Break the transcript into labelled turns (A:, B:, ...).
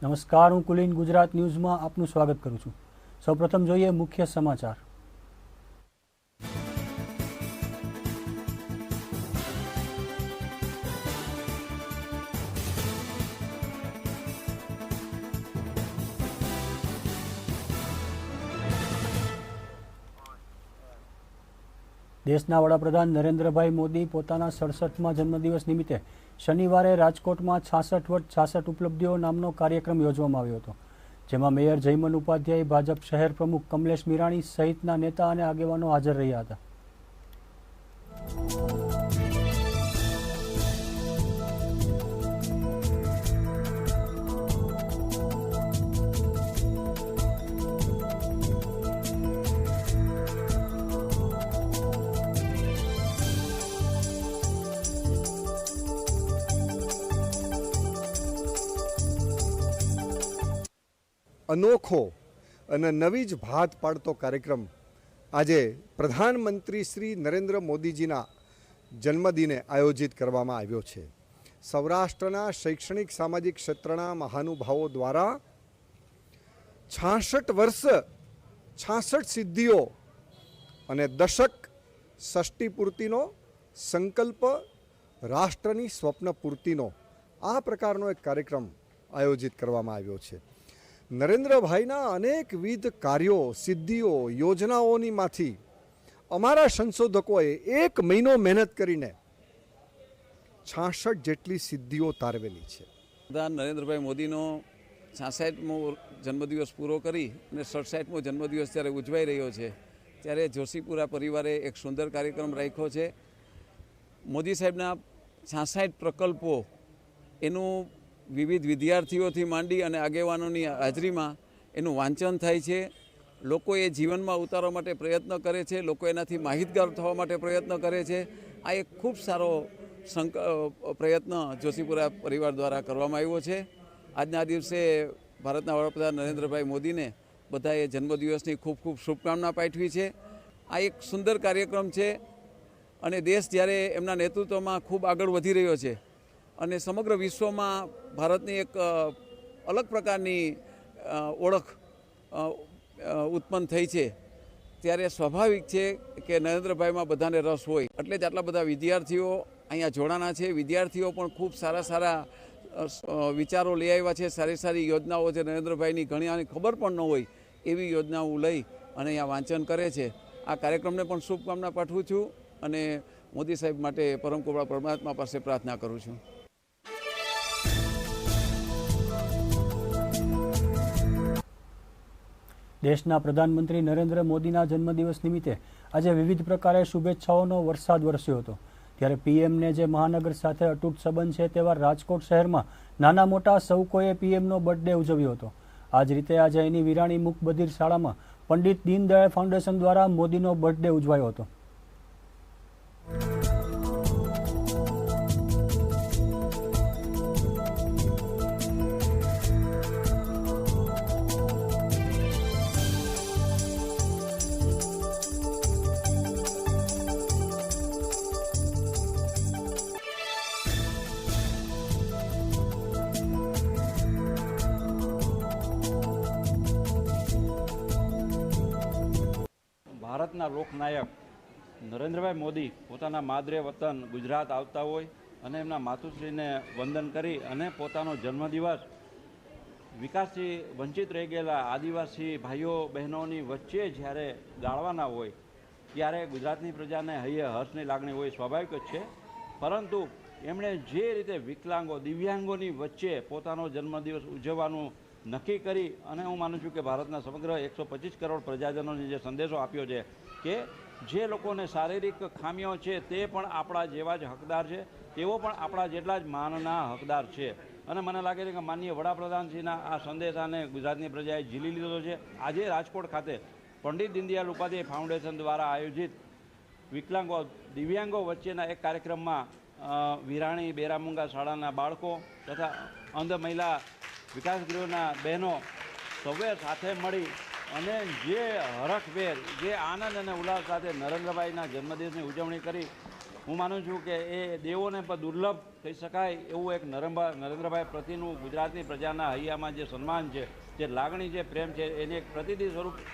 A: નમસ્કાર, હું કુલીન ગુજરાત ન્યૂઝમાં આપનું સ્વાગત કરું છું। સૌપ્રથમ જોઈએ મુખ્ય સમાચાર। દેશના વડાપ્રધાન નરેન્દ્રભાઈ મોદી પોતાના 67મા જન્મદિવસ નિમિત્તે શનિવારે રાજકોટમાં 66 ઉપલબ્ધિઓ નામનો કાર્યક્રમ યોજવામાં આવ્યો હતો, જેમાં મેયર જયમન ઉપાધ્યાય, ભાજપ શહેર પ્રમુખ કમલેશ મીરાણી સહિતના નેતા અને આગેવાનો હાજર રહ્યા હતા।
B: अनोखो અને નવી જ ભાત પાડતો કાર્યક્રમ આજે પ્રધાનમંત્રી શ્રી નરેન્દ્ર મોદીજીના જન્મદિને આયોજિત કરવામાં આવ્યો છે। સૌરાષ્ટ્રના શૈક્ષણિક સામાજિક ક્ષેત્રના મહાનુભાવો દ્વારા 66 વર્ષ 66 સિદ્ધિઓ અને દશક ષષ્ટિ પૂર્તિનો સંકલ્પ, રાષ્ટ્રની સ્વપ્ન પૂર્તિનો આ પ્રકારનો એક કાર્યક્રમ આયોજિત કરવામાં આવ્યો છે। નરેન્દ્રભાઈના અનેકવિધ કાર્યો, સિદ્ધિઓ, યોજનાઓની માંથી અમારા સંશોધકોએ 1 મહિનો મહેનત કરીને 66 જેટલી સિદ્ધિઓ તારવેલી છે।
C: પ્રધાન નરેન્દ્રભાઈ મોદીનો 66મો જન્મદિવસ પૂરો કરી અને 67મો જન્મદિવસ જ્યારે ઉજવાઈ રહ્યો છે ત્યારે જોશીપુરા પરિવારે એક સુંદર કાર્યક્રમ રાખ્યો છે। મોદી સાહેબના 66 પ્રકલ્પો એનું વિવિધ વિદ્યાર્થીઓથી માંડી અને આગેવાનોની હાજરીમાં એનું વાંચન થાય છે। લોકો એ જીવનમાં ઉતારવા માટે પ્રયત્ન કરે છે, લોકો એનાથી માહિતગાર થવા માટે પ્રયત્ન કરે છે। આ એક ખૂબ સારો પ્રયત્ન જોશીપુરા પરિવાર દ્વારા કરવામાં આવ્યો છે। આજના દિવસે ભારતના વડાપ્રધાન નરેન્દ્રભાઈ મોદીને બધાએ જન્મદિવસની ખૂબ ખૂબ શુભકામના પાઠવી છે। આ એક સુંદર કાર્યક્રમ છે અને દેશ જ્યારે એમના નેતૃત્વમાં ખૂબ આગળ વધી રહ્યો છે અને સમગ્ર વિશ્વમાં ભારતની એક અલગ પ્રકારની ઓળખ ઉત્પન્ન થઈ છે, ત્યારે સ્વાભાવિક છે કે નરેન્દ્રભાઈમાં બધાને રસ હોય, એટલે જ આટલા બધા વિદ્યાર્થીઓ અહીંયા જોડાના છે। વિદ્યાર્થીઓ પણ ખૂબ સારા વિચારો લઈ આવ્યા છે, સારી યોજનાઓ છે નરેન્દ્રભાઈની, ઘણી આની ખબર પણ ન હોય એવી યોજનાઓ લઈ અને અહીંયા વાંચન કરે છે। આ કાર્યક્રમને પણ શુભકામના પાઠવું છું અને મોદી સાહેબ માટે પરમ કૃપા પરમાત્મા પાસે પ્રાર્થના કરું છું।
A: દેશના પ્રધાનમંત્રી નરેન્દ્ર મોદીના જન્મદિવસ નિમિત્તે આજે વિવિધ પ્રકારે શુભેચ્છાઓનો વરસાદ વરસ્યો હતો, ત્યારે પીએમને જે મહાનગર સાથે અતૂટ સંબંધ છે તેવા રાજકોટ શહેરમાં નાના મોટા સૌ કોઈએ પીએમનો બર્થડે ઉજવ્યો હતો। આ જ રીતે આજે અહીંની વિરાણી મુક બધિર શાળામાં પંડિત દીનદયાળ ફાઉન્ડેશન દ્વારા મોદીનો બર્થડે ઉજવાયો હતો।
D: ભારતના લોકનાયક નરેન્દ્રભાઈ મોદી પોતાના માદરે વતન ગુજરાત આવતા હોય અને એમના માતુશ્રીને વંદન કરી અને પોતાનો જન્મદિવસ વિકાસથી વંચિત રહી ગયેલા આદિવાસી ભાઈઓ બહેનોની વચ્ચે જ્યારે ગાળવાના હોય ત્યારે ગુજરાતની પ્રજાને હૈયે હર્ષની લાગણી હોય, સ્વાભાવિક જ છે। પરંતુ એમણે જે રીતે વિકલાંગો, દિવ્યાંગોની વચ્ચે પોતાનો જન્મદિવસ ઉજવવાનું નક્કી કરી અને હું માનું છું કે ભારતના સમગ્ર 125 કરોડ પ્રજાજનોને જે સંદેશો આપ્યો છે કે જે લોકોને શારીરિક ખામીઓ છે તે પણ આપણા જેવા જ હકદાર છે, તેઓ પણ આપણા જેટલા જ માનના હકદાર છે। અને મને લાગે છે કે માનનીય વડાપ્રધાનશ્રીના આ સંદેશાને ગુજરાતની પ્રજાએ ઝીલી લીધો છે। આજે રાજકોટ ખાતે પંડિત દીનદયાળ ઉપાધ્યાય ફાઉન્ડેશન દ્વારા આયોજિત વિકલાંગો, દિવ્યાંગો વચ્ચેના એક કાર્યક્રમમાં વિરાણી બેરામુંગા શાળાના બાળકો તથા અંધ મહિલા વિકાસ ગૃહના બહેનો સૌએ સાથે મળી અને જે હરખભેર, જે આનંદ અને ઉલ્લાસ સાથે નરેન્દ્રભાઈના જન્મદિવસની ઉજવણી કરી હું માનું છું કે એ દેવોને પણ દુર્લભ કહી શકાય એવું એક નરેન્દ્રભાઈ પ્રત્યેનું ગુજરાતની પ્રજાના હૈયામાં જે સન્માન છે, જે લાગણી છે, પ્રેમ છે, એને એક પ્રતિનિધિ સ્વરૂપ